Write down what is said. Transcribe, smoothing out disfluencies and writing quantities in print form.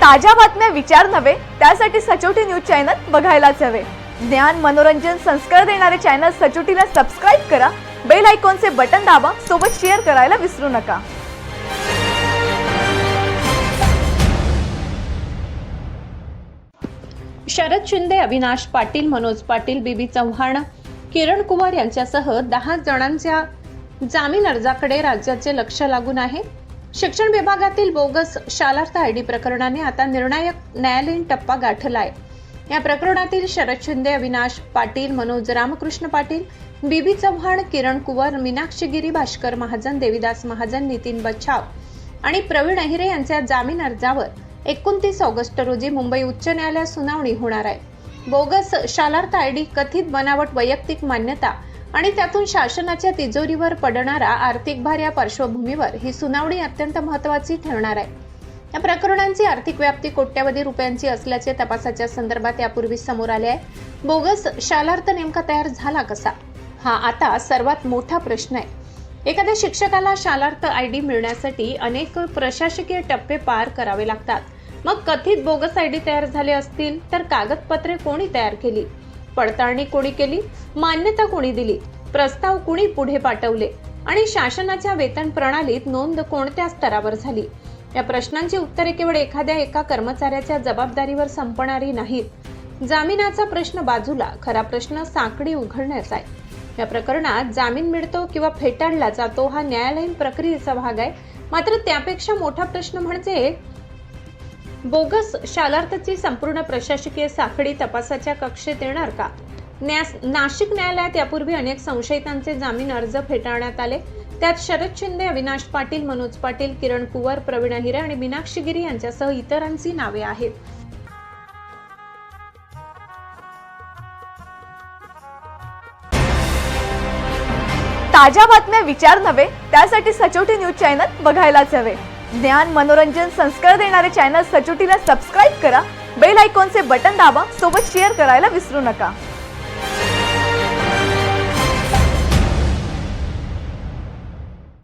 ताज्या बातम्या विचार नव्हे त्यासाठी सचोटी न्यूज चॅनल बघायलाच हवे। ज्ञान मनोरंजन संस्कार देणारे चॅनल सचोटीला सबस्क्राइब करा, बेल आयकॉनचे बटन दाबा, सोबत शेअर करायला विसरू नका। शरद शिंदे, अविनाश पाटील, मनोज पाटील, बीबी चव्हाण, किरण कुमार यांच्यासह 10 जणांच्या जामीन अर्जाकडे राज्याचे लक्ष लागून आहे। शिक्षण विभागातील बोगस शालार्थ आयडी प्रकरणाने आता निर्णायक न्यायालयीन टप्पा गाठलाय। या प्रकरणातील शरद शिंदे, अविनाश पाटील, मनोज रामकृष्ण पाटील, बीबी चव्हाण, किरण कुवर, मीनाक्षी गिरी, भास्कर महाजन, देविदास महाजन, नितीन बच्छाव आणि प्रवीण अहिरे यांच्या जामीन अर्जावर 29 ऑगस्ट रोजी मुंबई उच्च न्यायालयात सुनावणी होणार आहे। बोगस शालार्थ आयडी, कथित बनावट वैयक्तिक मान्यता आणि त्यातून शासनाच्या तिजोरीवर पडणारा आर्थिक भार या पार्श्वभूमीवर ही सुनावणी अत्यंत महत्त्वाची ठरणार आहे। या प्रकरणांची आर्थिक व्याप्ती कोट्यवधी रुपयांची असल्याचे तपासाच्या संदर्भात यापूर्वी समोर आले आहे। बोगस शालार्थ नेमका तयार झाला कसा, हा आता सर्वात मोठा प्रश्न आहे। एखाद्या शिक्षकाला शालार्थ आयडी मिळण्यासाठी अनेक प्रशासकीय टप्पे पार करावे लागतात। मग कथित बोगस आयडी तयार झाले असतील तर कागदपत्रे कोणी तयार केली, पडताळणी कोणी केली, मान्यता कोणी दिली, प्रस्ताव कोणी पुढे पाठवले आणि शासनाच्या वेतन प्रणालीत नोंद कोणत्या स्तरावर झाली, या प्रश्नांची उत्तरे केवळ एका कर्मचाऱ्याच्या जबाबदारीवर संपणारी नाहीत। जामिनाचा प्रश्न बाजूला, खरा प्रश्न साखळी उघडण्याचा आहे। या प्रकरणात जामीन मिळतो किंवा फेटाळला जातो हा न्यायालयीन प्रक्रियेचा भाग आहे। मात्र त्यापेक्षा मोठा प्रश्न म्हणजे बोगस शालार्थची संपूर्ण प्रशासकीय साखळी तपासाच्या कक्षेत येणार का? नाशिक न्यायालयात यापूर्वी अनेक संशयितांचे जामीन अर्ज फेटाळण्यात आले। त्यात शरद शिंदे, अविनाश पाटील, मनोज पाटील, किरण कुवर, प्रवीण अहिरे आणि मीनाक्षी गिरी यांच्यासह इतरांची नावे आहेत। ताज्या बातम्या विचार नव्हे त्यासाठी सचोटी न्यूज चॅनल बघायलाच हवे। ज्ञान मनोरंजन संस्कार देणारे चॅनल सचोटीला सबस्क्राइब करा, बेल आयकॉनचे बटन दाबा, सोबत शेअर करायला विसरू नका।